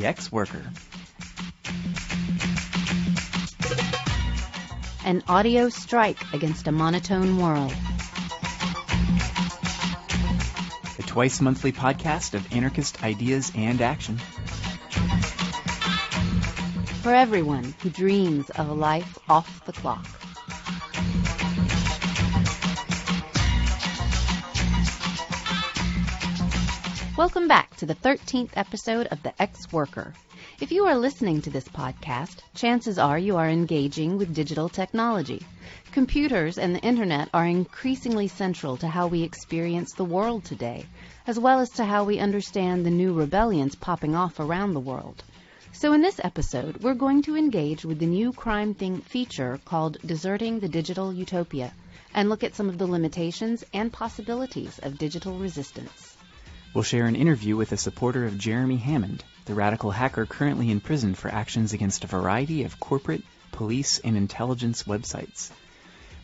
The Ex-Worker. An audio strike against a monotone world. A twice-monthly podcast of anarchist ideas and action. For everyone who dreams of a life off the clock. Welcome back to the 13th episode of The Ex-Worker. If you are listening to this podcast, chances are you are engaging with digital technology. Computers and the internet are increasingly central to how we experience the world today, as well as to how we understand the new rebellions popping off around the world. So in this episode, we're going to engage with the new CrimethInc feature called Deserting the Digital Utopia, and look at some of the limitations and possibilities of digital resistance. We'll share an interview with a supporter of Jeremy Hammond, the radical hacker currently imprisoned for actions against a variety of corporate, police, and intelligence websites.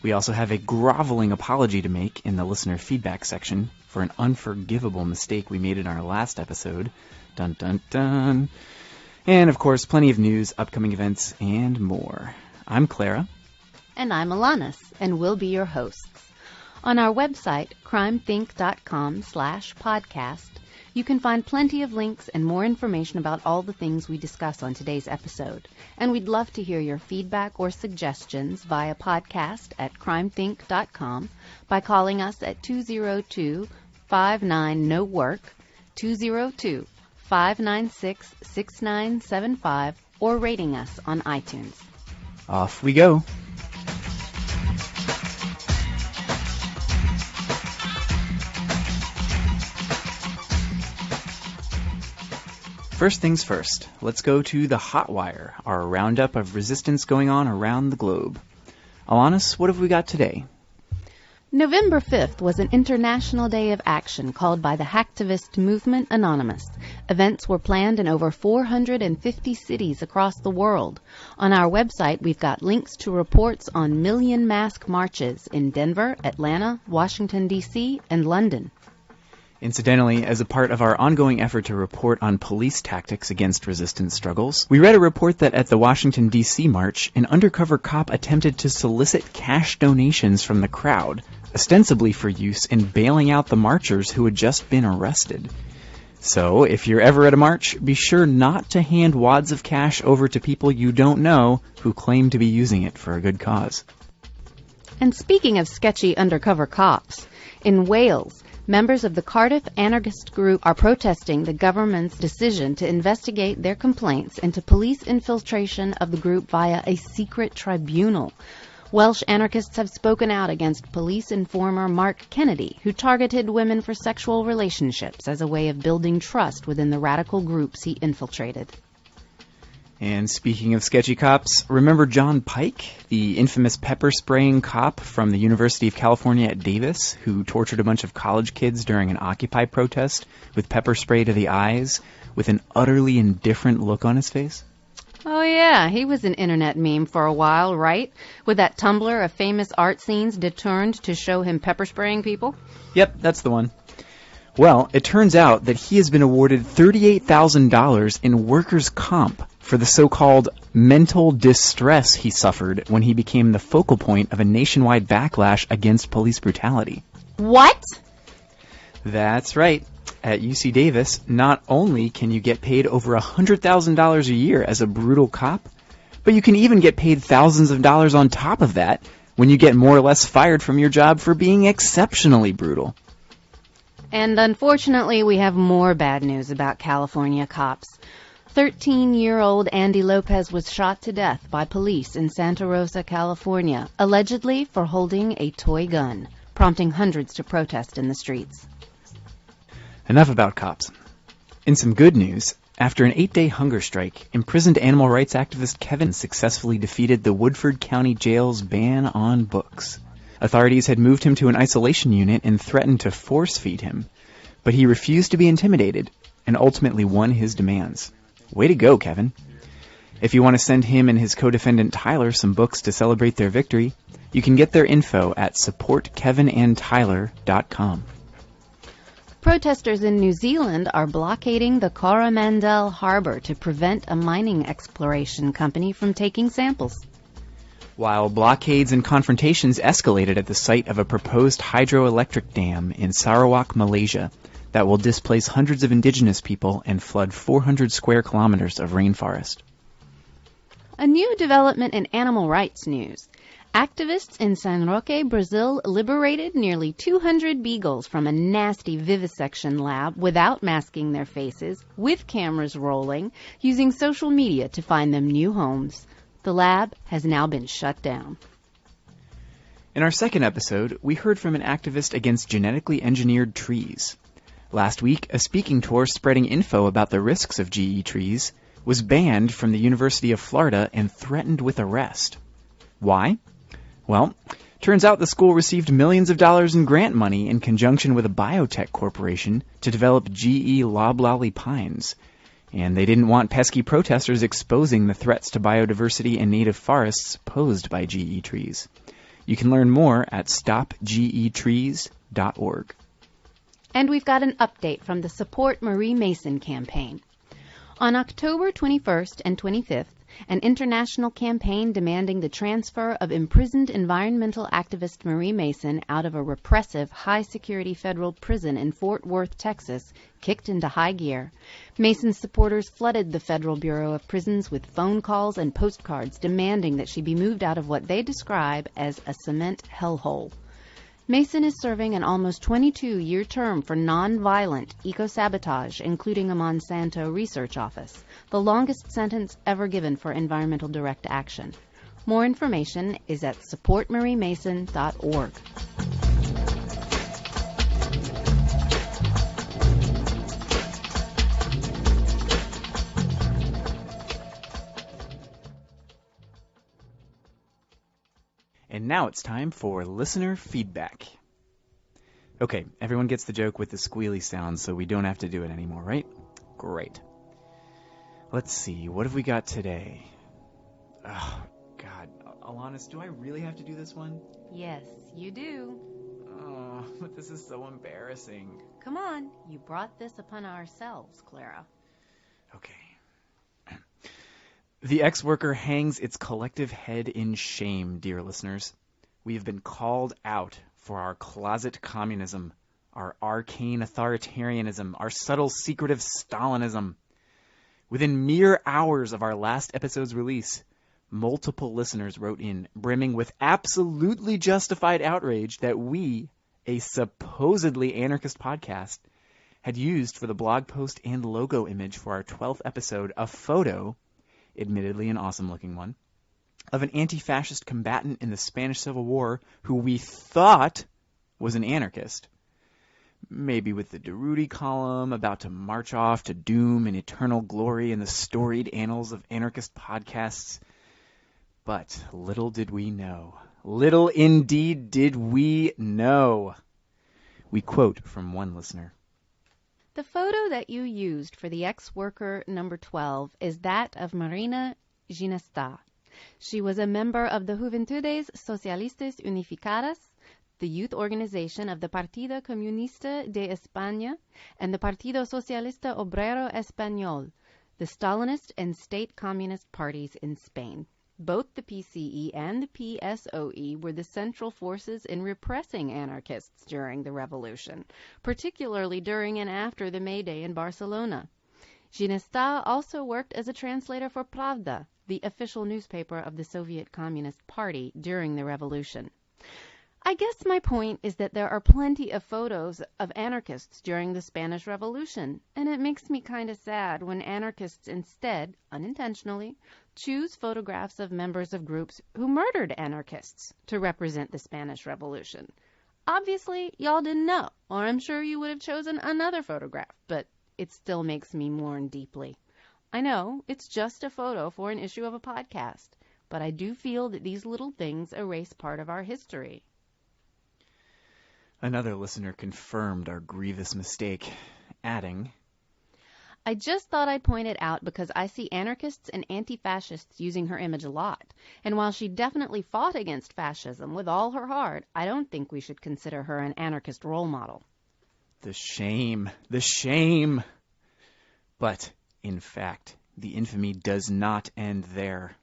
We also have a groveling apology to make in the listener feedback section for an unforgivable mistake we made in our last episode. Dun dun dun. And of course, plenty of news, upcoming events, and more. I'm Clara. And I'm Alanis, and we'll be your hosts. On our website, crimethinc.com/podcast, you can find plenty of links and more information about all the things we discuss on today's episode. And we'd love to hear your feedback or suggestions via podcast at crimethinc.com, by calling us at 202-59-NO-WORK, 202-596-6975, or rating us on iTunes. Off we go. First things first, let's go to the Hot Wire, our roundup of resistance going on around the globe. Alanis, what have we got today? November 5th was an international day of action called by the hacktivist movement Anonymous. Events were planned in over 450 cities across the world. On our website, we've got links to reports on million mask marches in Denver, Atlanta, Washington, D.C., and London. Incidentally, as a part of our ongoing effort to report on police tactics against resistance struggles, we read a report that at the Washington, D.C. march, an undercover cop attempted to solicit cash donations from the crowd, ostensibly for use in bailing out the marchers who had just been arrested. So, if you're ever at a march, be sure not to hand wads of cash over to people you don't know who claim to be using it for a good cause. And speaking of sketchy undercover cops, in Wales, members of the Cardiff Anarchist group are protesting the government's decision to investigate their complaints into police infiltration of the group via a secret tribunal. Welsh anarchists have spoken out against police informer Mark Kennedy, who targeted women for sexual relationships as a way of building trust within the radical groups he infiltrated. And speaking of sketchy cops, remember John Pike, the infamous pepper-spraying cop from the University of California at Davis, who tortured a bunch of college kids during an Occupy protest with pepper spray to the eyes, with an utterly indifferent look on his face? Oh yeah, he was an internet meme for a while, right? With that Tumblr of famous art scenes deturned to show him pepper-spraying people? Yep, that's the one. Well, it turns out that he has been awarded $38,000 in workers' comp for the so-called mental distress he suffered when he became the focal point of a nationwide backlash against police brutality. What? That's right. At UC Davis, not only can you get paid over $100,000 a year as a brutal cop, but you can even get paid thousands of dollars on top of that when you get more or less fired from your job for being exceptionally brutal. And unfortunately, we have more bad news about California cops. 13-year-old Andy Lopez was shot to death by police in Santa Rosa, California, allegedly for holding a toy gun, prompting hundreds to protest in the streets. Enough about cops. In some good news, after an 8-day hunger strike, imprisoned animal rights activist Kevin successfully defeated the Woodford County Jail's ban on books. Authorities had moved him to an isolation unit and threatened to force-feed him, but he refused to be intimidated and ultimately won his demands. Way to go, Kevin. If you want to send him and his co-defendant Tyler some books to celebrate their victory, you can get their info at supportkevinandtyler.com. Protesters in New Zealand are blockading the Coromandel Harbour to prevent a mining exploration company from taking samples. While blockades and confrontations escalated at the site of a proposed hydroelectric dam in Sarawak, Malaysia, that will displace hundreds of indigenous people and flood 400 square kilometers of rainforest. A new development in animal rights news. Activists in San Roque, Brazil, liberated nearly 200 beagles from a nasty vivisection lab without masking their faces, with cameras rolling, using social media to find them new homes. The lab has now been shut down. In our second episode, we heard from an activist against genetically engineered trees. Last week, a speaking tour spreading info about the risks of GE trees was banned from the University of Florida and threatened with arrest. Why? Well, turns out the school received millions of dollars in grant money in conjunction with a biotech corporation to develop GE loblolly pines. And they didn't want pesky protesters exposing the threats to biodiversity and native forests posed by GE trees. You can learn more at stopgetrees.org. And we've got an update from the Support Marie Mason campaign. On October 21st and 25th, an international campaign demanding the transfer of imprisoned environmental activist Marie Mason out of a repressive, high-security federal prison in Fort Worth, Texas, kicked into high gear. Mason's supporters flooded the Federal Bureau of Prisons with phone calls and postcards demanding that she be moved out of what they describe as a cement hellhole. Mason is serving an almost 22-year term for nonviolent eco-sabotage, including a Monsanto research office, the longest sentence ever given for environmental direct action. More information is at supportmariemason.org. And now it's time for listener feedback. Okay, everyone gets the joke with the squealy sound, so we don't have to do it anymore, right? Great. Let's see, what have we got today? Oh, God. Alanis, do I really have to do this one? Yes, you do. Oh, but this is so embarrassing. Come on, you brought this upon ourselves, Clara. Okay. The ex-worker hangs its collective head in shame, dear listeners. We have been called out for our closet communism, our arcane authoritarianism, our subtle secretive Stalinism. Within mere hours of our last episode's release, multiple listeners wrote in, brimming with absolutely justified outrage that we, a supposedly anarchist podcast, had used for the blog post and logo image for our 12th episode a photo, admittedly an awesome-looking one, of an anti-fascist combatant in the Spanish Civil War who we thought was an anarchist. Maybe with the Durruti column about to march off to doom and eternal glory in the storied annals of anarchist podcasts. But little did we know. Little indeed did we know. We quote from one listener. The photo that you used for the ex-worker number 12 is that of Marina Ginesta. She was a member of the Juventudes Socialistas Unificadas, the youth organization of the Partido Comunista de España and the Partido Socialista Obrero Español, the Stalinist and state communist parties in Spain. Both the PCE and the PSOE were the central forces in repressing anarchists during the revolution, particularly during and after the May Day in Barcelona. Ginesta also worked as a translator for Pravda, the official newspaper of the Soviet Communist Party during the revolution. I guess my point is that there are plenty of photos of anarchists during the Spanish Revolution, and it makes me kind of sad when anarchists instead, unintentionally, choose photographs of members of groups who murdered anarchists to represent the Spanish Revolution. Obviously, y'all didn't know, or I'm sure you would have chosen another photograph, but it still makes me mourn deeply. I know, it's just a photo for an issue of a podcast, but I do feel that these little things erase part of our history. Another listener confirmed our grievous mistake, adding, I just thought I'd point it out because I see anarchists and anti-fascists using her image a lot. And while she definitely fought against fascism with all her heart, I don't think we should consider her an anarchist role model. The shame. The shame. But, in fact, the infamy does not end there.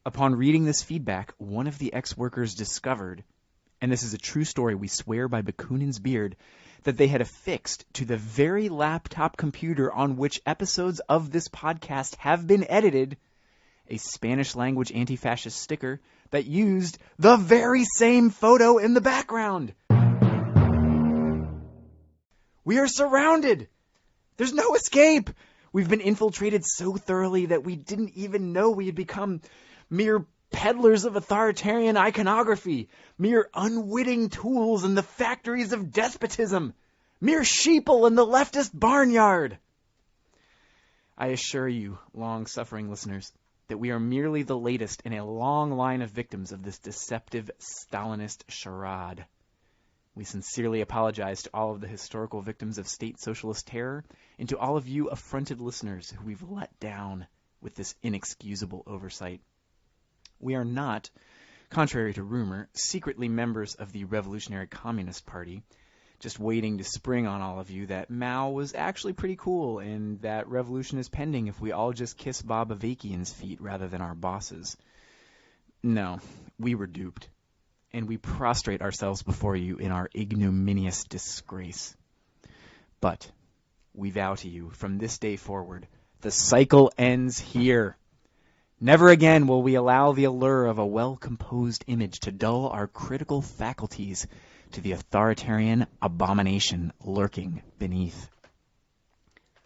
Upon reading this feedback, one of the ex-workers discovered, and this is a true story, we swear by Bakunin's beard, that they had affixed to the very laptop computer on which episodes of this podcast have been edited a Spanish-language anti-fascist sticker that used the very same photo in the background. We are surrounded. There's no escape. We've been infiltrated so thoroughly that we didn't even know we had become mere peddlers of authoritarian iconography, mere unwitting tools in the factories of despotism, mere sheeple in the leftist barnyard. I assure you, long-suffering listeners, that we are merely the latest in a long line of victims of this deceptive Stalinist charade. We sincerely apologize to all of the historical victims of state socialist terror and to all of you affronted listeners who we've let down with this inexcusable oversight. We are not, contrary to rumor, secretly members of the Revolutionary Communist Party, just waiting to spring on all of you that Mao was actually pretty cool and that revolution is pending if we all just kiss Bob Avakian's feet rather than our bosses. No, we were duped, and we prostrate ourselves before you in our ignominious disgrace. But we vow to you, from this day forward, the cycle ends here. Never again will we allow the allure of a well-composed image to dull our critical faculties to the authoritarian abomination lurking beneath.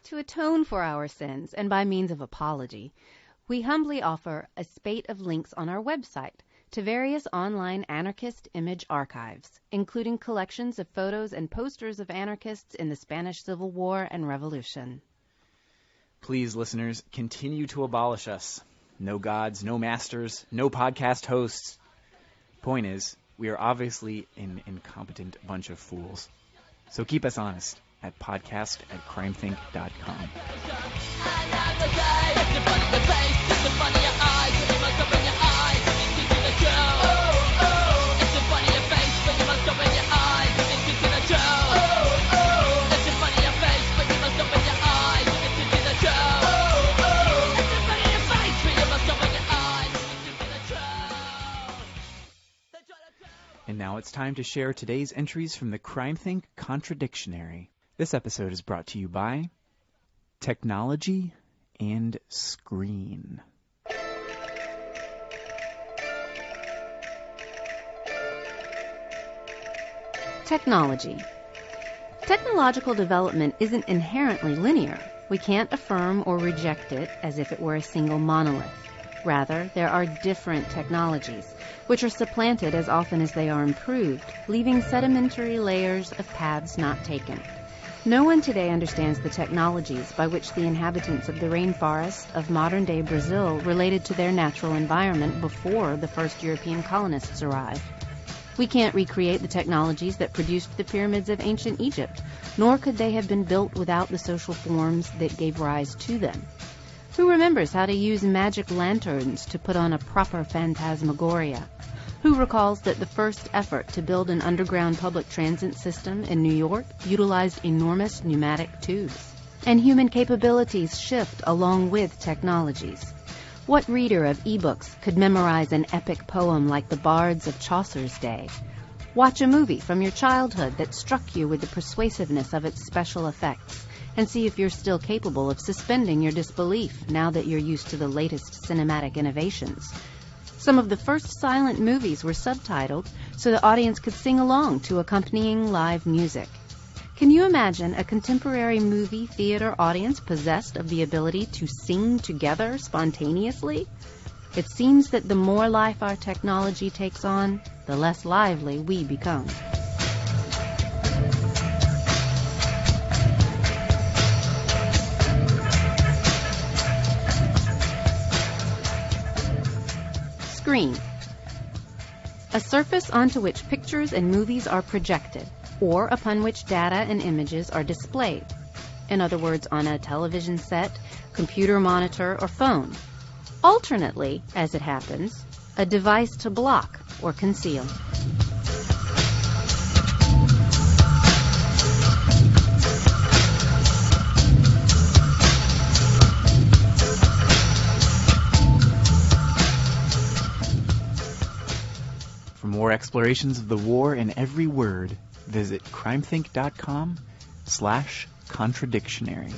To atone for our sins, and by means of apology, we humbly offer a spate of links on our website to various online anarchist image archives, including collections of photos and posters of anarchists in the Spanish Civil War and Revolution. Please, listeners, continue to abolish us. No gods, no masters, no podcast hosts. Point is, we are obviously an incompetent bunch of fools. So keep us honest at podcast@CrimethInc.com. And now it's time to share today's entries from the CrimethInc Contradictionary. This episode is brought to you by Technology and Screen. Technology. Technological development isn't inherently linear. We can't affirm or reject it as if it were a single monolith. Rather, there are different technologies, which are supplanted as often as they are improved, leaving sedimentary layers of paths not taken. No one today understands the technologies by which the inhabitants of the rainforest of modern-day Brazil related to their natural environment before the first European colonists arrived. We can't recreate the technologies that produced the pyramids of ancient Egypt, nor could they have been built without the social forms that gave rise to them. Who remembers how to use magic lanterns to put on a proper phantasmagoria? Who recalls that the first effort to build an underground public transit system in New York utilized enormous pneumatic tubes? And human capabilities shift along with technologies. What reader of ebooks could memorize an epic poem like the bards of Chaucer's day? Watch a movie from your childhood that struck you with the persuasiveness of its special effects, and see if you're still capable of suspending your disbelief now that you're used to the latest cinematic innovations. Some of the first silent movies were subtitled so the audience could sing along to accompanying live music. Can you imagine a contemporary movie theater audience possessed of the ability to sing together spontaneously? It seems that the more life our technology takes on, the less lively we become. Screen. A surface onto which pictures and movies are projected, or upon which data and images are displayed. In other words, on a television set, computer monitor, or phone. Alternately, as it happens, a device to block or conceal. explorations of the war in every word, visit CrimethInc.com/contradictionary.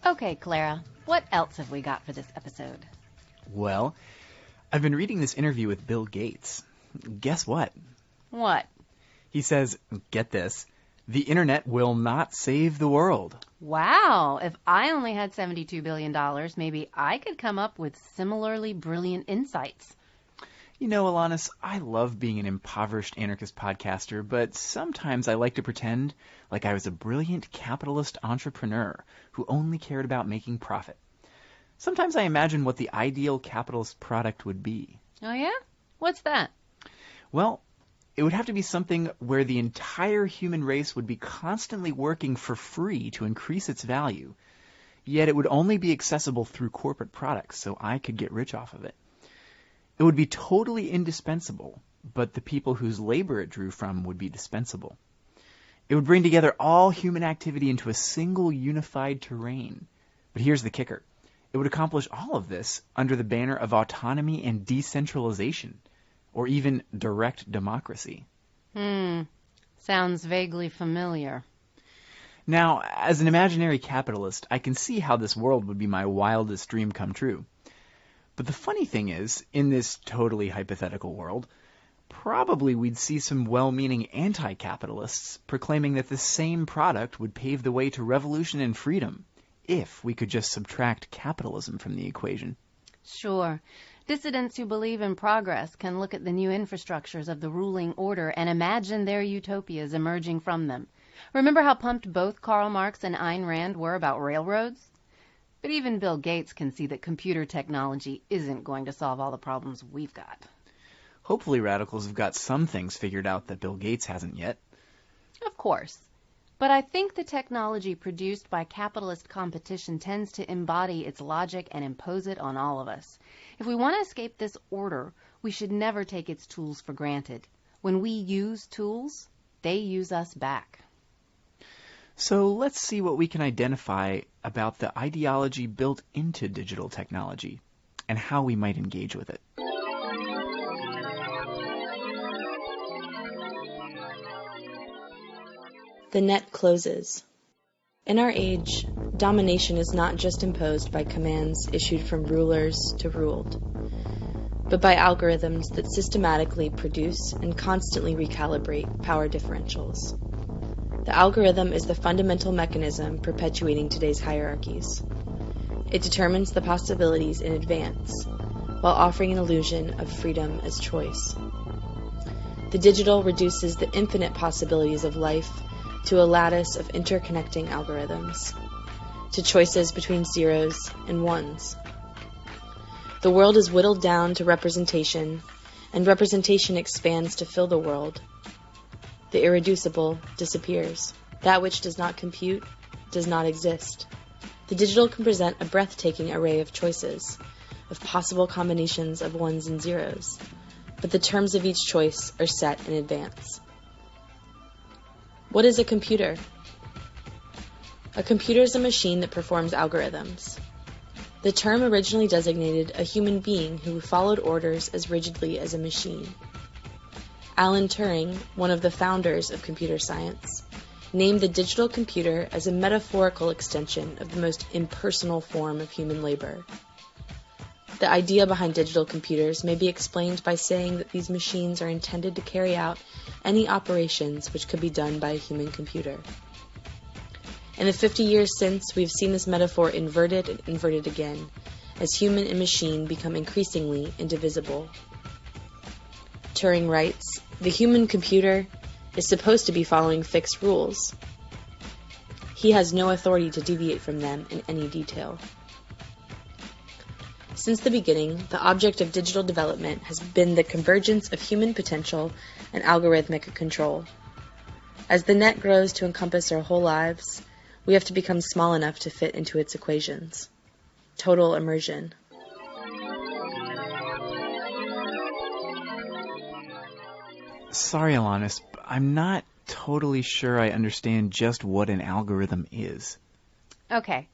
Okay, Clara, what else have we got for this episode? Well, I've been reading this interview with Bill Gates. Guess what? What? He says, get this, the internet will not save the world. Wow, if I only had $72 billion, maybe I could come up with similarly brilliant insights. You know, Alanis, I love being an impoverished anarchist podcaster, but sometimes I like to pretend like I was a brilliant capitalist entrepreneur who only cared about making profit. Sometimes I imagine what the ideal capitalist product would be. Oh, yeah? What's that? Well, it would have to be something where the entire human race would be constantly working for free to increase its value, yet it would only be accessible through corporate products, so I could get rich off of it. It would be totally indispensable, but the people whose labor it drew from would be dispensable. It would bring together all human activity into a single unified terrain. But here's the kicker. It would accomplish all of this under the banner of autonomy and decentralization, or even direct democracy. Sounds vaguely familiar. Now, as an imaginary capitalist, I can see how this world would be my wildest dream come true. But the funny thing is, in this totally hypothetical world, probably we'd see some well-meaning anti-capitalists proclaiming that the same product would pave the way to revolution and freedom if we could just subtract capitalism from the equation. Sure. Dissidents who believe in progress can look at the new infrastructures of the ruling order and imagine their utopias emerging from them. Remember how pumped both Karl Marx and Ayn Rand were about railroads? But even Bill Gates can see that computer technology isn't going to solve all the problems we've got. Hopefully radicals have got some things figured out that Bill Gates hasn't yet. Of course. But I think the technology produced by capitalist competition tends to embody its logic and impose it on all of us. If we want to escape this order, we should never take its tools for granted. When we use tools, they use us back. So let's see what we can identify about the ideology built into digital technology and how we might engage with it. The net closes. In our age, domination is not just imposed by commands issued from rulers to ruled, but by algorithms that systematically produce and constantly recalibrate power differentials. The algorithm is the fundamental mechanism perpetuating today's hierarchies. It determines the possibilities in advance, while offering an illusion of freedom as choice. The digital reduces the infinite possibilities of life to a lattice of interconnecting algorithms, to choices between zeros and ones. The world is whittled down to representation, and representation expands to fill the world. The irreducible disappears. That which does not compute does not exist. The digital can present a breathtaking array of choices, of possible combinations of ones and zeros, but the terms of each choice are set in advance. What is a computer? A computer is a machine that performs algorithms. The term originally designated a human being who followed orders as rigidly as a machine. Alan Turing, one of the founders of computer science, named the digital computer as a metaphorical extension of the most impersonal form of human labor. The idea behind digital computers may be explained by saying that these machines are intended to carry out any operations which could be done by a human computer. In the 50 years since, we've seen this metaphor inverted and inverted again, as human and machine become increasingly indivisible. Turing writes, "The human computer is supposed to be following fixed rules. He has no authority to deviate from them in any detail." Since the beginning, the object of digital development has been the convergence of human potential and algorithmic control. As the net grows to encompass our whole lives, we have to become small enough to fit into its equations. total immersion. Sorry, Alanis, but I'm not totally sure I understand just what an algorithm is. Okay.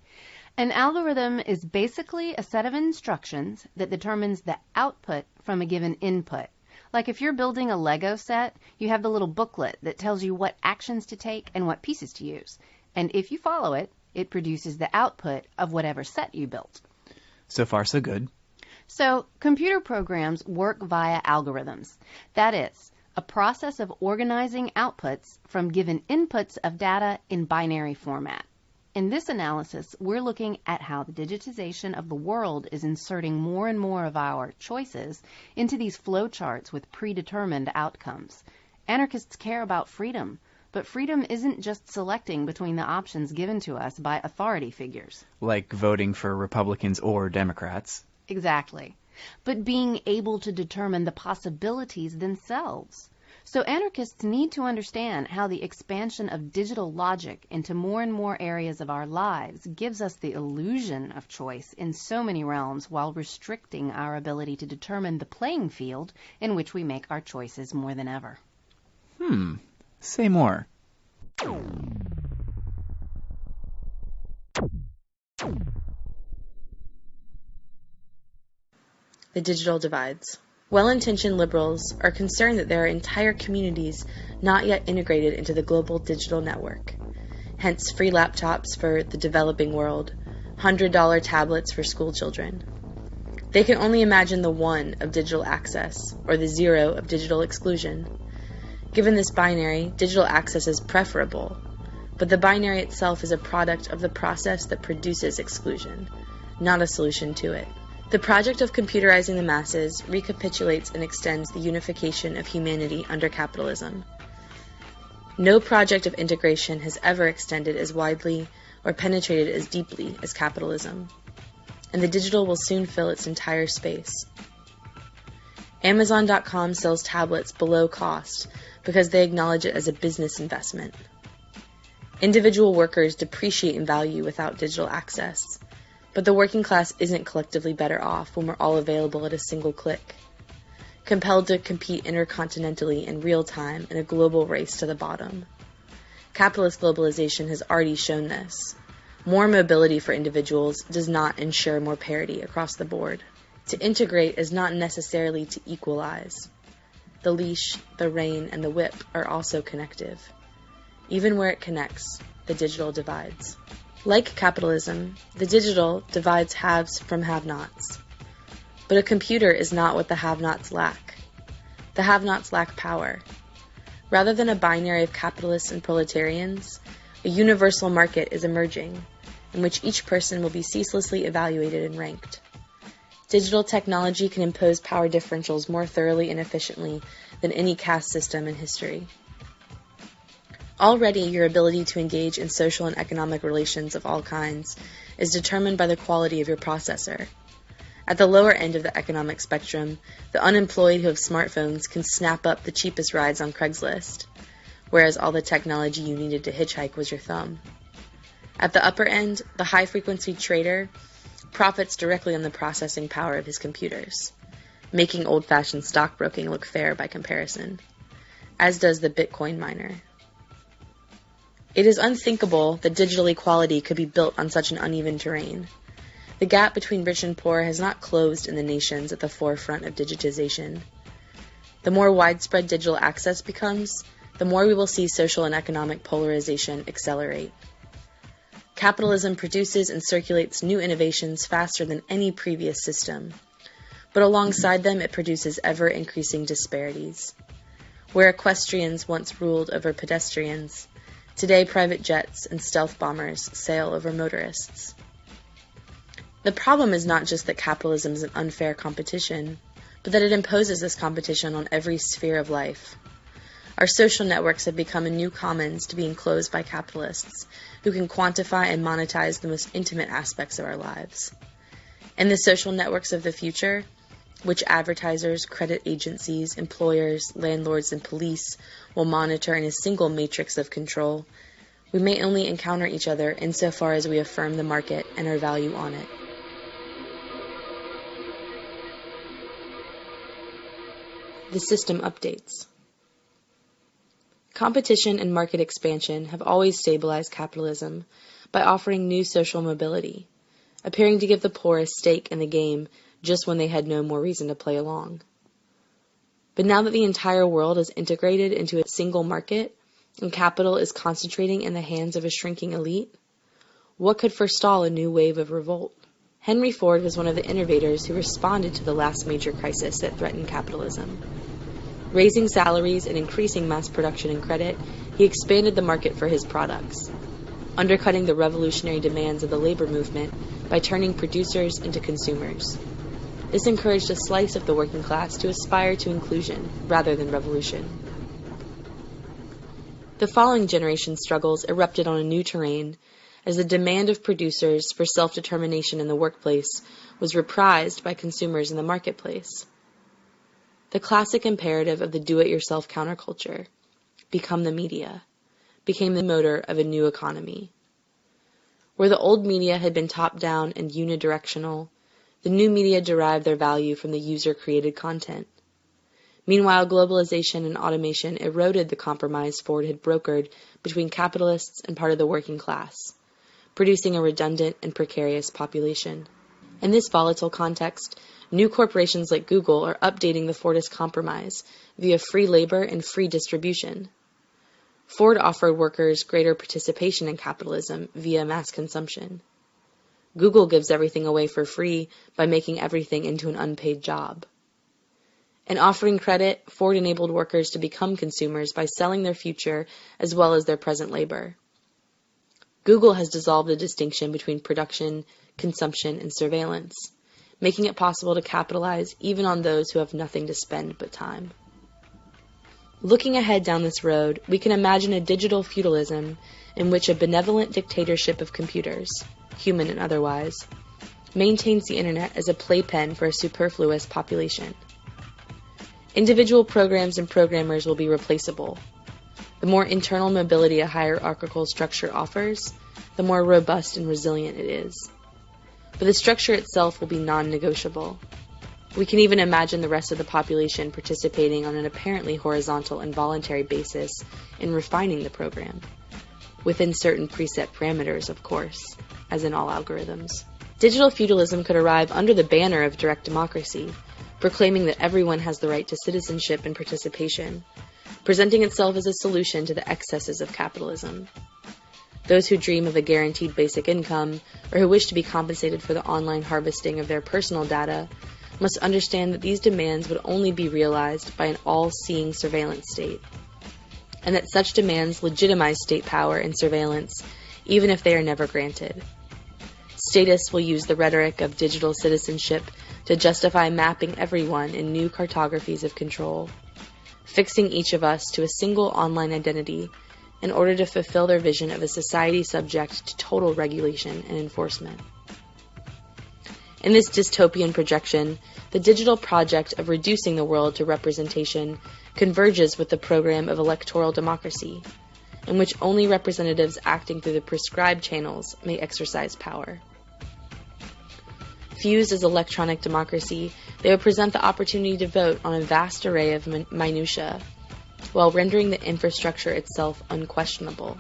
An algorithm is basically a set of instructions that determines the output from a given input. Like if you're building a Lego set, you have the little booklet that tells you what actions to take and what pieces to use. And if you follow it, it produces the output of whatever set you built. So far, so good. So computer programs work via algorithms. That is, a process of organizing outputs from given inputs of data in binary format. In this analysis, we're looking at how the digitization of the world is inserting more and more of our choices into these flowcharts with predetermined outcomes. Anarchists care about freedom, but freedom isn't just selecting between the options given to us by authority figures. Like voting for Republicans or Democrats. Exactly. But being able to determine the possibilities themselves. So anarchists need to understand how the expansion of digital logic into more and more areas of our lives gives us the illusion of choice in so many realms while restricting our ability to determine the playing field in which we make our choices more than ever. Say more. The digital divides. Well-intentioned liberals are concerned that there are entire communities not yet integrated into the global digital network. Hence, free laptops for the developing world, $100 tablets for school children. They can only imagine the 1 of digital access, or the 0 of digital exclusion. Given this binary, digital access is preferable, but the binary itself is a product of the process that produces exclusion, not a solution to it. The project of computerizing the masses recapitulates and extends the unification of humanity under capitalism. No project of integration has ever extended as widely or penetrated as deeply as capitalism, and the digital will soon fill its entire space. Amazon.com sells tablets below cost because they acknowledge it as a business investment. Individual workers depreciate in value without digital access. But the working class isn't collectively better off when we're all available at a single click. Compelled to compete intercontinentally in real time in a global race to the bottom. Capitalist globalization has already shown this. More mobility for individuals does not ensure more parity across the board. To integrate is not necessarily to equalize. The leash, the rein, and the whip are also connective. Even where it connects, the digital divides. Like capitalism, the digital divides haves from have-nots. But a computer is not what the have-nots lack. The have-nots lack power. Rather than a binary of capitalists and proletarians, a universal market is emerging, in which each person will be ceaselessly evaluated and ranked. Digital technology can impose power differentials more thoroughly and efficiently than any caste system in history. Already, your ability to engage in social and economic relations of all kinds is determined by the quality of your processor. At the lower end of the economic spectrum, the unemployed who have smartphones can snap up the cheapest rides on Craigslist, whereas all the technology you needed to hitchhike was your thumb. At the upper end, the high-frequency trader profits directly on the processing power of his computers, making old-fashioned stockbroking look fair by comparison, as does the Bitcoin miner. It is unthinkable that digital equality could be built on such an uneven terrain. The gap between rich and poor has not closed in the nations at the forefront of digitization. The more widespread digital access becomes, the more we will see social and economic polarization accelerate. Capitalism produces and circulates new innovations faster than any previous system, but alongside them it produces ever-increasing disparities. Where equestrians once ruled over pedestrians, today private jets and stealth bombers sail over motorists. The problem is not just that capitalism is an unfair competition, but that it imposes this competition on every sphere of life. Our social networks have become a new commons to be enclosed by capitalists, who can quantify and monetize the most intimate aspects of our lives. In the social networks of the future, which advertisers, credit agencies, employers, landlords, and police will monitor in a single matrix of control, we may only encounter each other insofar as we affirm the market and our value on it. the system updates. Competition and market expansion have always stabilized capitalism by offering new social mobility, appearing to give the poor a stake in the game just when they had no more reason to play along. But now that the entire world is integrated into a single market and capital is concentrating in the hands of a shrinking elite, what could forestall a new wave of revolt? Henry Ford was one of the innovators who responded to the last major crisis that threatened capitalism. Raising salaries and increasing mass production and credit, he expanded the market for his products, undercutting the revolutionary demands of the labor movement by turning producers into consumers. This encouraged a slice of the working class to aspire to inclusion rather than revolution. The following generation's struggles erupted on a new terrain as the demand of producers for self-determination in the workplace was reprised by consumers in the marketplace. The classic imperative of the do-it-yourself counterculture, become the media, became the motor of a new economy. Where the old media had been top-down and unidirectional, the new media derived their value from the user-created content. Meanwhile, globalization and automation eroded the compromise Ford had brokered between capitalists and part of the working class, producing a redundant and precarious population. In this volatile context, new corporations like Google are updating the Fordist compromise via free labor and free distribution. Ford offered workers greater participation in capitalism via mass consumption. Google gives everything away for free by making everything into an unpaid job. In offering credit, Ford enabled workers to become consumers by selling their future as well as their present labor. Google has dissolved the distinction between production, consumption, and surveillance, making it possible to capitalize even on those who have nothing to spend but time. Looking ahead down this road, we can imagine a digital feudalism in which a benevolent dictatorship of computers, human and otherwise, maintains the internet as a playpen for a superfluous population. Individual programs and programmers will be replaceable. The more internal mobility a hierarchical structure offers, the more robust and resilient it is. But the structure itself will be non-negotiable. We can even imagine the rest of the population participating on an apparently horizontal and voluntary basis in refining the program, within certain preset parameters, of course, as in all algorithms. Digital feudalism could arrive under the banner of direct democracy, proclaiming that everyone has the right to citizenship and participation, presenting itself as a solution to the excesses of capitalism. Those who dream of a guaranteed basic income, or who wish to be compensated for the online harvesting of their personal data, must understand that these demands would only be realized by an all-seeing surveillance state, and that such demands legitimize state power and surveillance, even if they are never granted. Statists will use the rhetoric of digital citizenship to justify mapping everyone in new cartographies of control, fixing each of us to a single online identity in order to fulfill their vision of a society subject to total regulation and enforcement. In this dystopian projection, the digital project of reducing the world to representation converges with the program of electoral democracy, in which only representatives acting through the prescribed channels may exercise power. Fused as electronic democracy, they would present the opportunity to vote on a vast array of minutiae, while rendering the infrastructure itself unquestionable.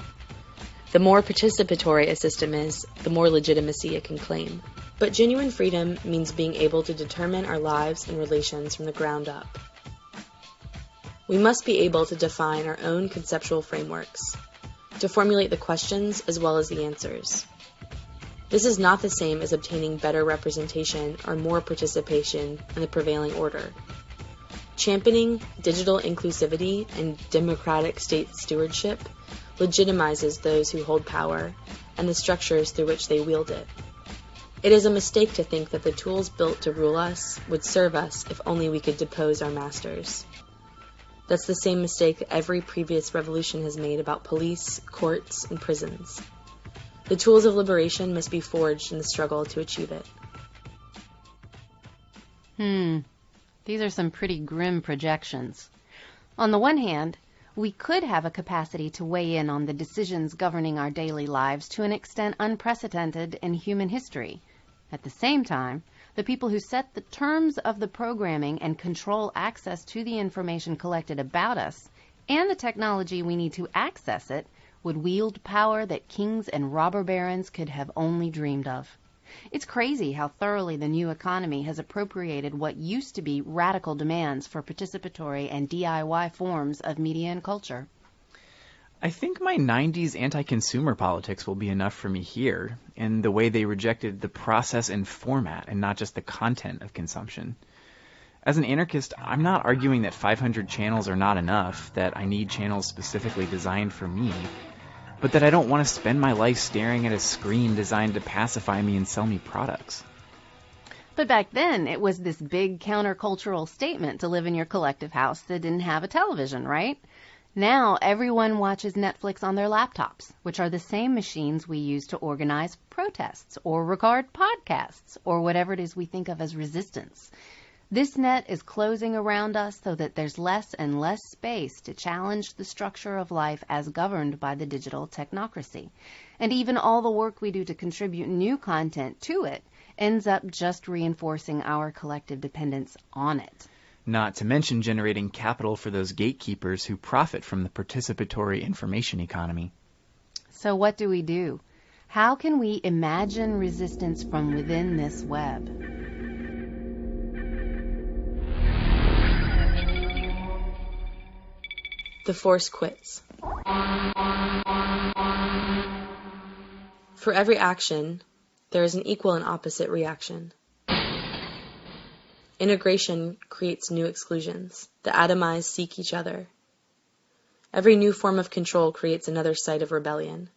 The more participatory a system is, the more legitimacy it can claim. But genuine freedom means being able to determine our lives and relations from the ground up. We must be able to define our own conceptual frameworks, to formulate the questions as well as the answers. This is not the same as obtaining better representation or more participation in the prevailing order. Championing digital inclusivity and democratic state stewardship legitimizes those who hold power and the structures through which they wield it. It is a mistake to think that the tools built to rule us would serve us if only we could depose our masters. That's the same mistake that every previous revolution has made about police, courts, and prisons. The tools of liberation must be forged in the struggle to achieve it. These are some pretty grim projections. On the one hand, we could have a capacity to weigh in on the decisions governing our daily lives to an extent unprecedented in human history. At the same time, The people who set the terms of the programming and control access to the information collected about us and the technology we need to access it would wield power that kings and robber barons could have only dreamed of. It's crazy how thoroughly the new economy has appropriated what used to be radical demands for participatory and DIY forms of media and culture. I think my 90s anti-consumer politics will be enough for me here, in the way they rejected the process and format and not just the content of consumption. As an anarchist, I'm not arguing that 500 channels are not enough, that I need channels specifically designed for me, but that I don't want to spend my life staring at a screen designed to pacify me and sell me products. But back then, it was this big countercultural statement to live in your collective house that didn't have a television, right? Now, everyone watches Netflix on their laptops, which are the same machines we use to organize protests or record podcasts or whatever it is we think of as resistance. This net is closing around us so that there's less and less space to challenge the structure of life as governed by the digital technocracy. And even all the work we do to contribute new content to it ends up just reinforcing our collective dependence on it. Not to mention generating capital for those gatekeepers who profit from the participatory information economy. So what do? How can we imagine resistance from within this web? The force quits. For every action, there is an equal and opposite reaction. Integration creates new exclusions. The atomized seek each other. Every new form of control creates another site of rebellion.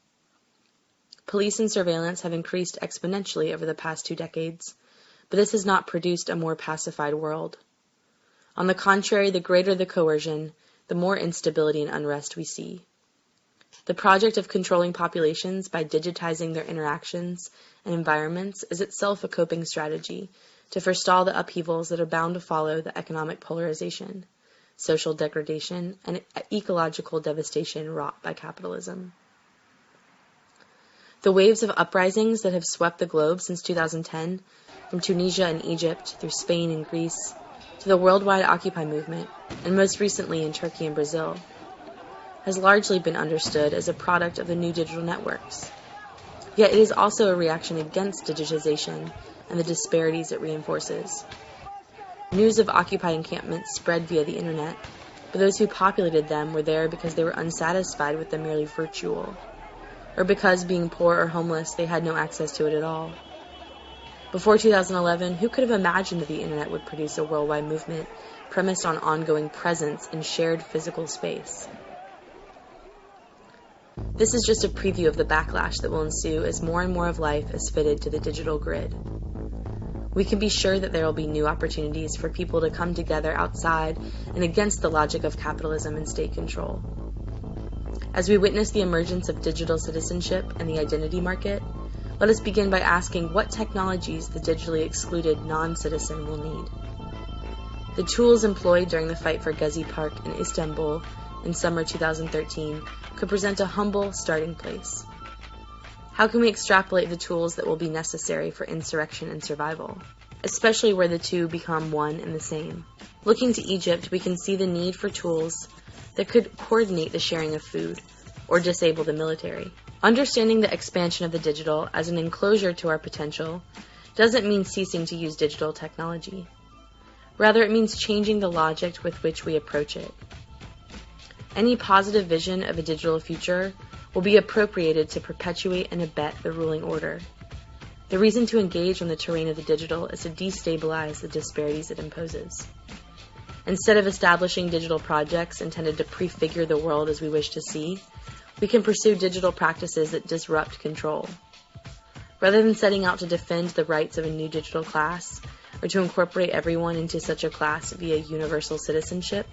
Police and surveillance have increased exponentially over the past 2 decades, but this has not produced a more pacified world. On the contrary, the greater the coercion, the more instability and unrest we see. The project of controlling populations by digitizing their interactions and environments is itself a coping strategy to forestall the upheavals that are bound to follow the economic polarization, social degradation, and ecological devastation wrought by capitalism. The waves of uprisings that have swept the globe since 2010, from Tunisia and Egypt through Spain and Greece, to the worldwide Occupy movement, and most recently in Turkey and Brazil, has largely been understood as a product of the new digital networks. Yet it is also a reaction against digitization and the disparities it reinforces. News of Occupy encampments spread via the internet, but those who populated them were there because they were unsatisfied with the merely virtual, or because, being poor or homeless, they had no access to it at all. Before 2011, who could have imagined that the internet would produce a worldwide movement premised on ongoing presence in shared physical space? This is just a preview of the backlash that will ensue as more and more of life is fitted to the digital grid. We can be sure that there will be new opportunities for people to come together outside and against the logic of capitalism and state control. As we witness the emergence of digital citizenship and the identity market, let us begin by asking what technologies the digitally excluded non-citizen will need. The tools employed during the fight for Gezi Park in Istanbul in summer 2013 could present a humble starting place. How can we extrapolate the tools that will be necessary for insurrection and survival, especially where the two become one and the same? Looking to Egypt, we can see the need for tools that could coordinate the sharing of food or disable the military. Understanding the expansion of the digital as an enclosure to our potential doesn't mean ceasing to use digital technology. Rather, it means changing the logic with which we approach it. Any positive vision of a digital future will be appropriated to perpetuate and abet the ruling order. The reason to engage on the terrain of the digital is to destabilize the disparities it imposes. Instead of establishing digital projects intended to prefigure the world as we wish to see, we can pursue digital practices that disrupt control. Rather than setting out to defend the rights of a new digital class, or to incorporate everyone into such a class via universal citizenship,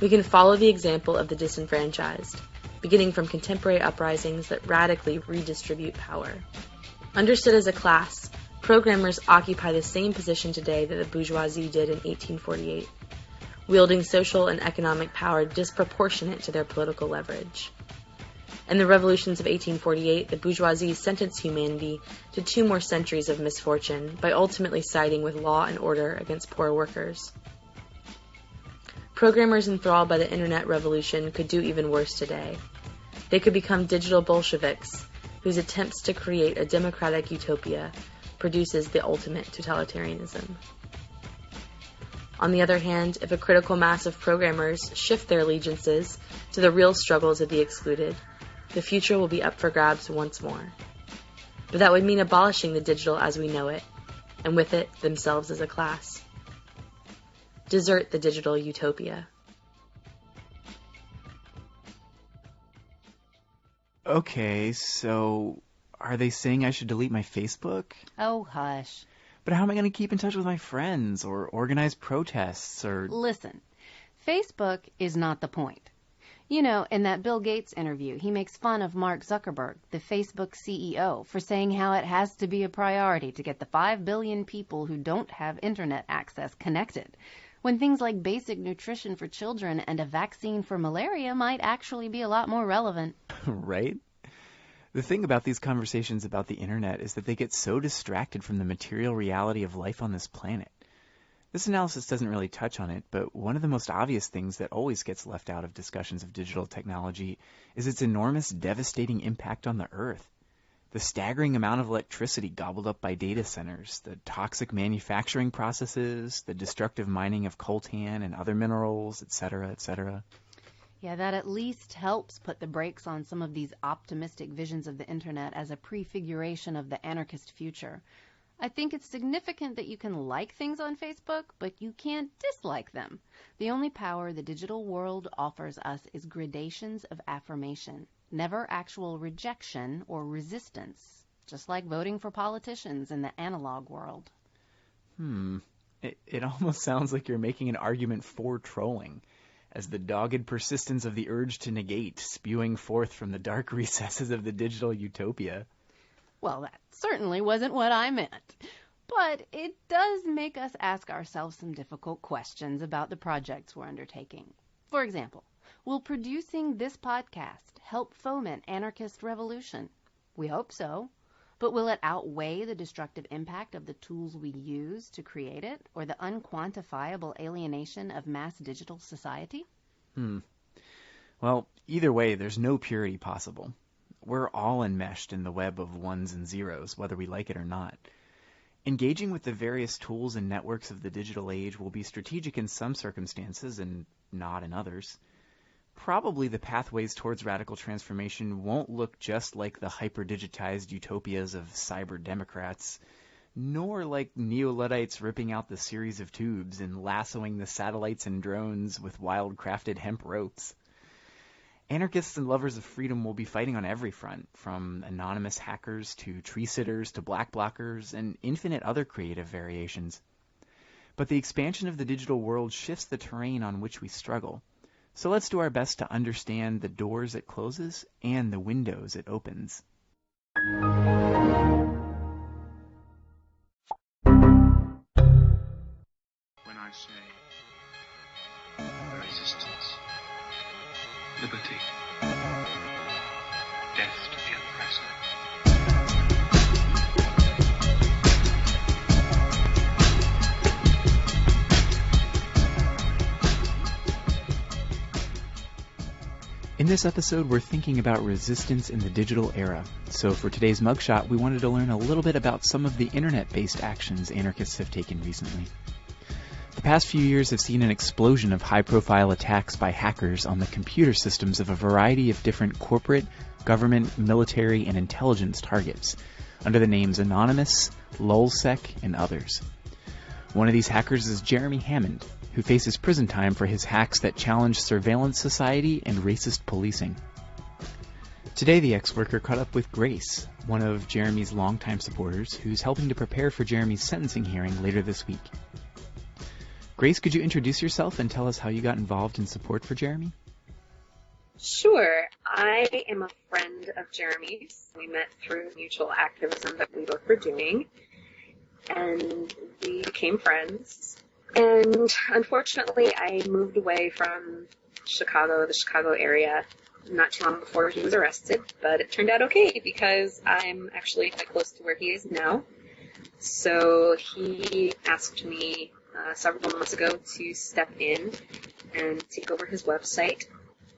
we can follow the example of the disenfranchised, beginning from contemporary uprisings that radically redistribute power. Understood as a class, programmers occupy the same position today that the bourgeoisie did in 1848, wielding social and economic power disproportionate to their political leverage. In the revolutions of 1848, the bourgeoisie sentenced humanity to 2 more centuries of misfortune by ultimately siding with law and order against poor workers. Programmers enthralled by the internet revolution could do even worse today. They could become digital Bolsheviks, whose attempts to create a democratic utopia produces the ultimate totalitarianism. On the other hand, if a critical mass of programmers shift their allegiances to the real struggles of the excluded, the future will be up for grabs once more. But that would mean abolishing the digital as we know it, and with it, themselves as a class. Desert the digital utopia. Okay, so are they saying I should delete my Facebook? Oh, hush. But how am I going to keep in touch with my friends or organize protests or... Listen, Facebook is not the point. You know, in that Bill Gates interview, he makes fun of Mark Zuckerberg, the Facebook CEO, for saying how it has to be a priority to get the 5 billion people who don't have internet access connected, when things like basic nutrition for children and a vaccine for malaria might actually be a lot more relevant. Right? The thing about these conversations about the internet is that they get so distracted from the material reality of life on this planet. This analysis doesn't really touch on it, but one of the most obvious things that always gets left out of discussions of digital technology is its enormous, devastating impact on the Earth. The staggering amount of electricity gobbled up by data centers, the toxic manufacturing processes, the destructive mining of coltan and other minerals, etc., etc. Yeah, that at least helps put the brakes on some of these optimistic visions of the internet as a prefiguration of the anarchist future. I think it's significant that you can like things on Facebook, but you can't dislike them. The only power the digital world offers us is gradations of affirmation, never actual rejection or resistance, just like voting for politicians in the analog world. It almost sounds like you're making an argument for trolling, as the dogged persistence of the urge to negate spewing forth from the dark recesses of the digital utopia. Well, that certainly wasn't what I meant. But it does make us ask ourselves some difficult questions about the projects we're undertaking. For example, will producing this podcast help foment anarchist revolution? We hope so. But will it outweigh the destructive impact of the tools we use to create it, or the unquantifiable alienation of mass digital society? Well, either way, there's no purity possible. We're all enmeshed in the web of ones and zeros, whether we like it or not. Engaging with the various tools and networks of the digital age will be strategic in some circumstances and not in others. Probably the pathways towards radical transformation won't look just like the hyper-digitized utopias of cyber democrats, nor like Neo-Luddites ripping out the series of tubes and lassoing the satellites and drones with wild-crafted hemp ropes. Anarchists and lovers of freedom will be fighting on every front, from anonymous hackers to tree sitters to black blockers and infinite other creative variations. But the expansion of the digital world shifts the terrain on which we struggle. So let's do our best to understand the doors it closes and the windows it opens. When I say resistance, liberty, death to the oppressor. In this episode, we're thinking about resistance in the digital era. So for today's mugshot, we wanted to learn a little bit about some of the internet-based actions anarchists have taken recently. The past few years have seen an explosion of high-profile attacks by hackers on the computer systems of a variety of different corporate, government, military, and intelligence targets, under the names Anonymous, Lulzsec, and others. One of these hackers is Jeremy Hammond, who faces prison time for his hacks that challenge surveillance society and racist policing. Today, the ex-worker caught up with Grace, one of Jeremy's longtime supporters, who's helping to prepare for Jeremy's sentencing hearing later this week. Grace, could you introduce yourself and tell us how you got involved in support for Jeremy? Sure. I am a friend of Jeremy's. We met through mutual activism that we both were doing, and we became friends. And unfortunately, I moved away from Chicago, the Chicago area, not too long before he was arrested, but it turned out okay because I'm actually quite close to where he is now. So he asked me several months ago to step in and take over his website,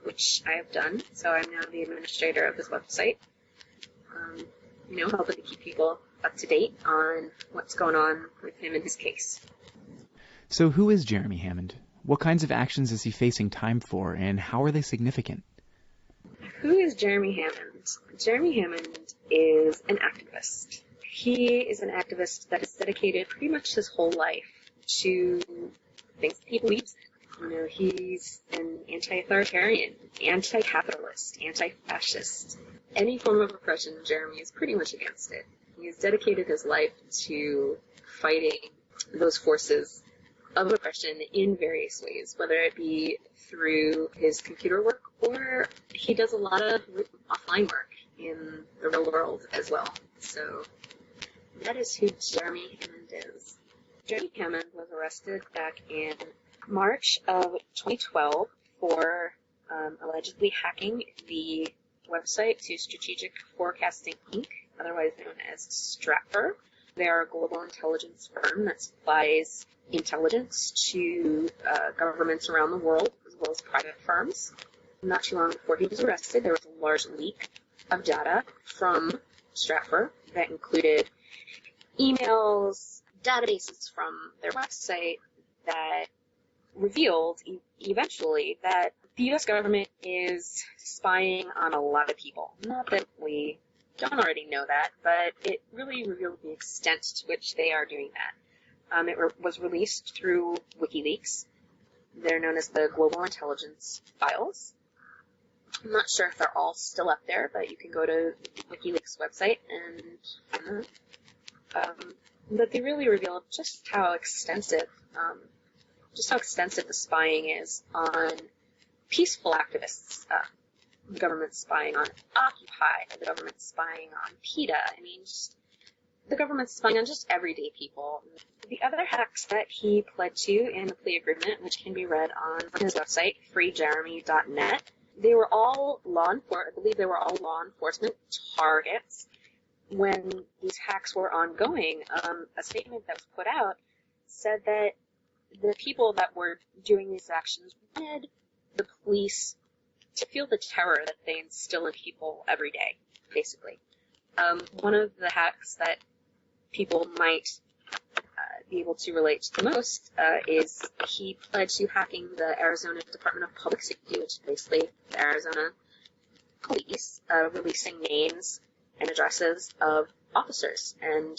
which I have done. So I'm now the administrator of his website, helping to keep people up to date on what's going on with him and his case. So who is Jeremy Hammond? What kinds of actions is he facing time for, and how are they significant? Who is Jeremy Hammond? Jeremy Hammond is an activist. He is an activist that has dedicated pretty much his whole life to things that he believes in. He's an anti-authoritarian, anti-capitalist, anti-fascist. Any form of oppression, Jeremy is pretty much against it. He has dedicated his life to fighting those forces of oppression in various ways, whether it be through his computer work or he does a lot of offline work in the real world as well. So that is who Jeremy Hammond is. Jeremy Hammond was arrested back in March of 2012 for allegedly hacking the website to Strategic Forecasting Inc., otherwise known as Stratfor. They are a global intelligence firm that supplies intelligence to governments around the world, as well as private firms. Not too long before he was arrested, there was a large leak of data from Stratfor that included emails, databases from their website that revealed eventually that the U.S. government is spying on a lot of people. Not that we don't already know that, but it really revealed the extent to which they are doing that. It was released through WikiLeaks. They're known as the Global Intelligence Files. I'm not sure if they're all still up there, but you can go to WikiLeaks' website and find them. But they really revealed just how extensive the spying is on peaceful activists. The government's spying on Occupy, the government's spying on PETA. The government's spying on just everyday people. The other hacks that he pled to in the plea agreement, which can be read on his website, freejeremy.net, they were all law enforcement targets. When these hacks were ongoing, a statement that was put out said that the people that were doing these actions wanted the police to feel the terror that they instill in people every day, basically. One of the hacks that people might be able to relate to the most is he pled to hacking the Arizona Department of Public Safety, which is basically the Arizona police, releasing names and addresses of officers. And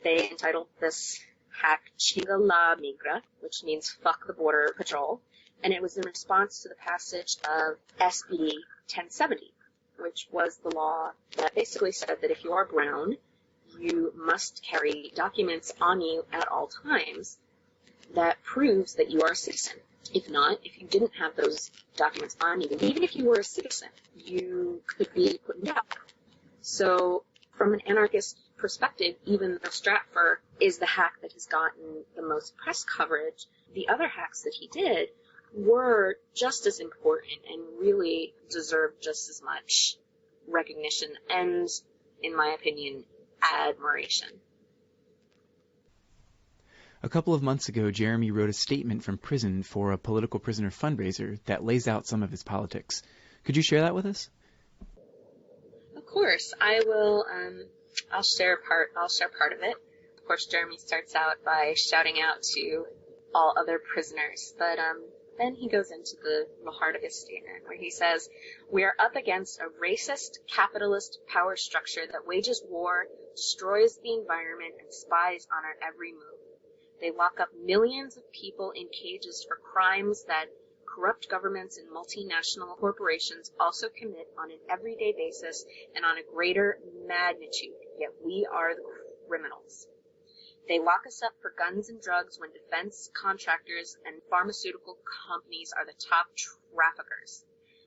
they entitled this hack Chinga la Migra, which means fuck the Border Patrol. And it was in response to the passage of SB 1070, which was the law that basically said that if you are brown, you must carry documents on you at all times that proves that you are a citizen. If not, if you didn't have those documents on you, even if you were a citizen, you could be put in jail. So from an anarchist perspective, even though Stratfor is the hack that has gotten the most press coverage, the other hacks that he did were just as important and really deserved just as much recognition and, in my opinion, admiration. A couple of months ago, Jeremy wrote a statement from prison for a political prisoner fundraiser that lays out some of his politics. Could you share that with us? Of course, I will. I'll share part of it. Of course, Jeremy starts out by shouting out to all other prisoners, but then he goes into the heart of his statement, where he says, "We are up against a racist, capitalist power structure that wages war, destroys the environment, and spies on our every move. They lock up millions of people in cages for crimes that corrupt governments and multinational corporations also commit on an everyday basis and on a greater magnitude, yet we are the criminals. They lock us up for guns and drugs when defense contractors and pharmaceutical companies are the top traffickers.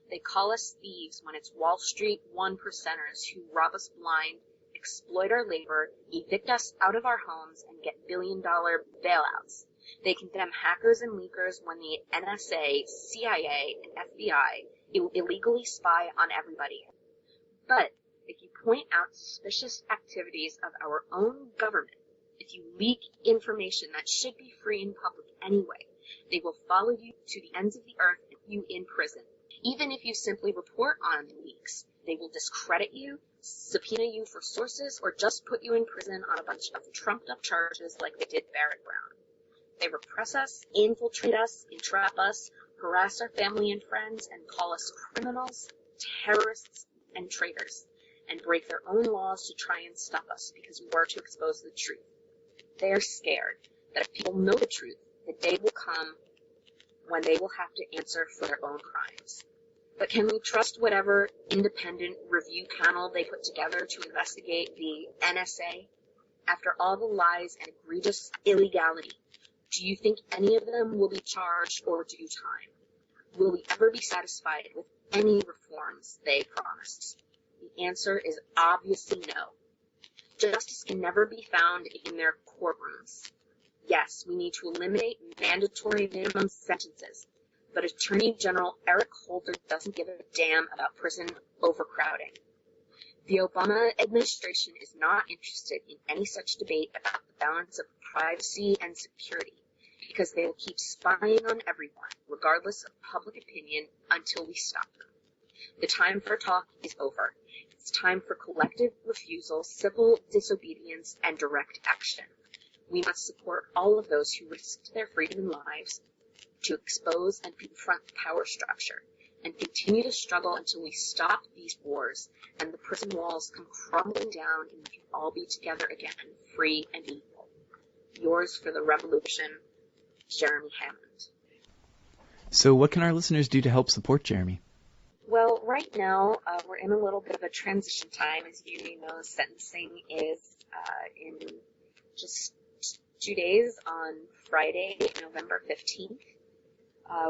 They call us thieves when it's Wall Street 1%ers who rob us blind, exploit our labor, evict us out of our homes, and get billion-dollar bailouts. They condemn hackers and leakers when the NSA, CIA, and FBI illegally spy on everybody. But if you point out suspicious activities of our own government, if you leak information that should be free in public anyway, they will follow you to the ends of the earth and put you in prison. Even if you simply report on the leaks, they will discredit you, subpoena you for sources, or just put you in prison on a bunch of trumped-up charges like they did Barrett Brown. They repress us, infiltrate us, entrap us, harass our family and friends, and call us criminals, terrorists, and traitors, and break their own laws to try and stop us because we were to expose the truth. They are scared that if people know the truth, the day will come when they will have to answer for their own crimes. But can we trust whatever independent review panel they put together to investigate the NSA? After all the lies and egregious illegality, do you think any of them will be charged or do time? Will we ever be satisfied with any reforms they promised? The answer is obviously no. Justice can never be found in their courtrooms. Yes, we need to eliminate mandatory minimum sentences, but Attorney General Eric Holder doesn't give a damn about prison overcrowding. The Obama administration is not interested in any such debate about the balance of privacy and security, because they will keep spying on everyone, regardless of public opinion, until we stop them. The time for talk is over. It's time for collective refusal, civil disobedience, and direct action. We must support all of those who risked their freedom and lives to expose and confront the power structure, and continue to struggle until we stop these wars and the prison walls come crumbling down and we can all be together again, free and equal. Yours for the revolution, Jeremy Hammond. So what can our listeners do to help support Jeremy? Well, right now, we're in a little bit of a transition time. As you know, sentencing is in just 2 days on Friday, November 15th.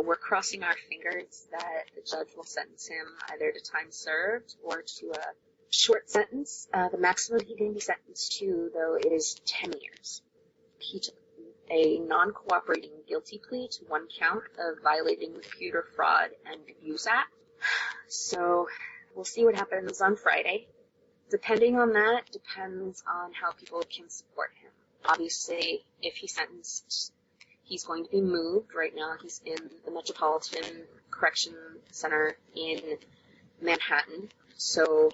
We're crossing our fingers that the judge will sentence him either to time served or to a short sentence. The maximum he can be sentenced to, though, it is 10 years. He took a non-cooperating guilty plea to one count of violating the Computer Fraud and Abuse Act. So we'll see what happens on Friday. Depending on that, depends on how people can support him. Obviously, if he's sentenced, he's going to be moved. Right now, he's in the Metropolitan Correction Center in Manhattan. So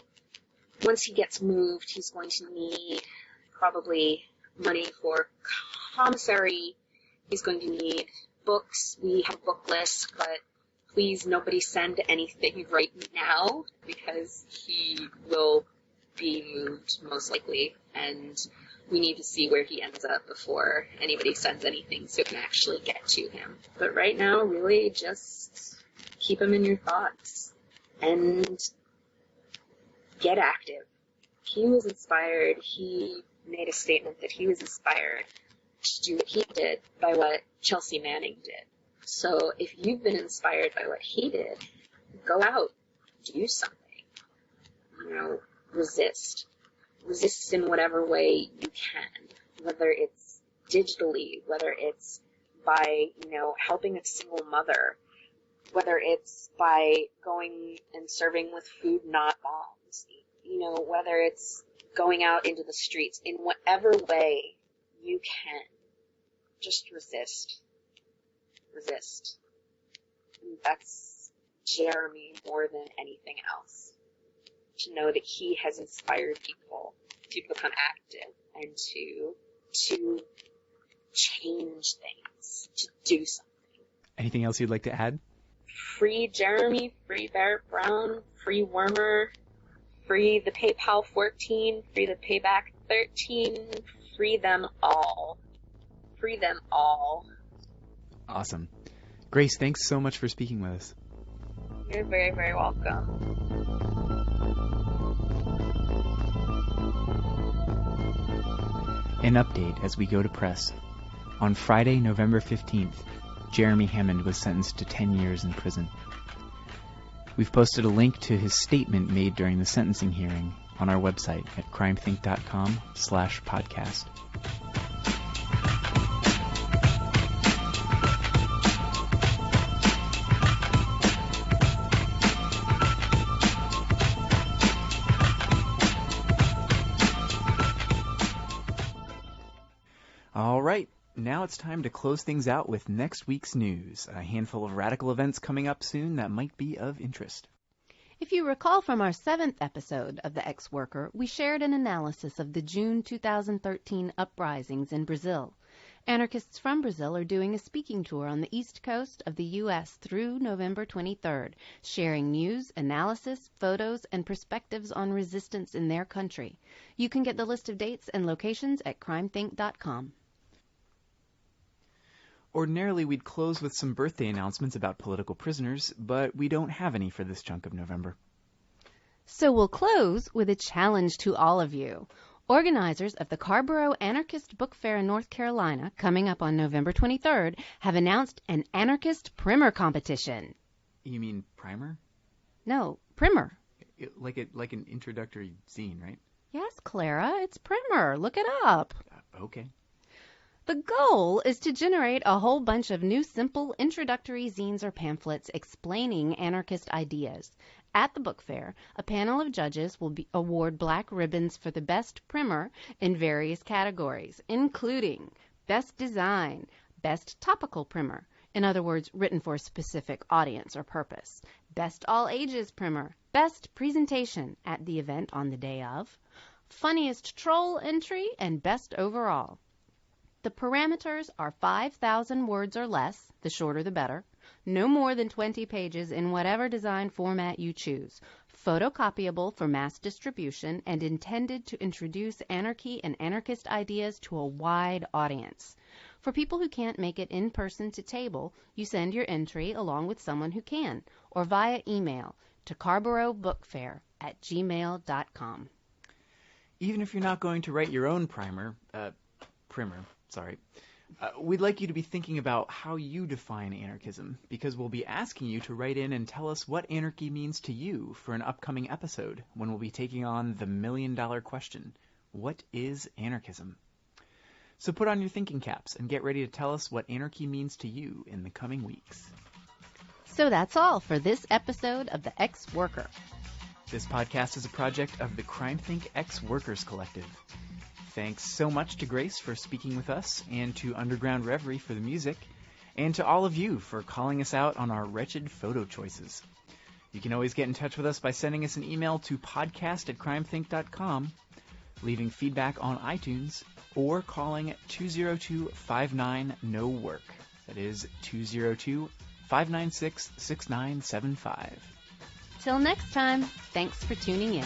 once he gets moved, he's going to need probably money for commissary. He's going to need books. We have a book list, but please nobody send anything right now because he will be moved most likely, and we need to see where he ends up before anybody sends anything so it can actually get to him. But right now, really just keep him in your thoughts and get active. He was inspired. He made a statement that he was inspired to do what he did by what Chelsea Manning did. So if you've been inspired by what he did, go out, do something. Resist. Resist in whatever way you can, whether it's digitally, whether it's by, helping a single mother, whether it's by going and serving with food, not bombs, whether it's going out into the streets, in whatever way you can, just resist. Resist. And that's Jeremy more than anything else. To know that he has inspired people to become active and to change things, to do something. Anything else you'd like to add? Free Jeremy, free Barrett Brown, free Wormer, free the PayPal 14, free the Payback 13, free them all. Free them all. Awesome. Grace, thanks so much for speaking with us. You're very, very welcome. An update as we go to press. On Friday, November 15th, Jeremy Hammond was sentenced to 10 years in prison. We've posted a link to his statement made during the sentencing hearing on our website at CrimethInc.com/podcast. Now it's time to close things out with next week's news. A handful of radical events coming up soon that might be of interest. If you recall from our 7th episode of The Ex-Worker, we shared an analysis of the June 2013 uprisings in Brazil. Anarchists from Brazil are doing a speaking tour on the east coast of the U.S. through November 23rd, sharing news, analysis, photos, and perspectives on resistance in their country. You can get the list of dates and locations at CrimethInc.com. Ordinarily, we'd close with some birthday announcements about political prisoners, but we don't have any for this chunk of November. So we'll close with a challenge to all of you. Organizers of the Carborough Anarchist Book Fair in North Carolina, coming up on November 23rd, have announced an Anarchist Primer competition. You mean primer? No, Primer. Like an introductory zine, right? Yes, Clara, it's Primer. Look it up. Okay. The goal is to generate a whole bunch of new simple introductory zines or pamphlets explaining anarchist ideas. At the book fair, a panel of judges will award black ribbons for the best primer in various categories, including best design, best topical primer, in other words, written for a specific audience or purpose, best all ages primer, best presentation at the event on the day of, funniest troll entry, and best overall. The parameters are 5,000 words or less, the shorter the better, no more than 20 pages in whatever design format you choose, photocopyable for mass distribution, and intended to introduce anarchy and anarchist ideas to a wide audience. For people who can't make it in person to table, you send your entry along with someone who can, or via email to carboroughbookfair@gmail.com. Even if you're not going to write your own primer, we'd like you to be thinking about how you define anarchism, because we'll be asking you to write in and tell us what anarchy means to you for an upcoming episode when we'll be taking on the million-dollar question: what is anarchism? So put on your thinking caps and get ready to tell us what anarchy means to you in the coming weeks. So that's all for this episode of The Ex-Worker. This podcast is a project of the CrimethInc Ex-Workers Collective. Thanks so much to Grace for speaking with us, and to Underground Reverie for the music, and to all of you for calling us out on our wretched photo choices. You can always get in touch with us by sending us an email to podcast@crimethinc.com, leaving feedback on iTunes, or calling 202-59-NO-WORK. That is 202-596-6975. Till next time, thanks for tuning in.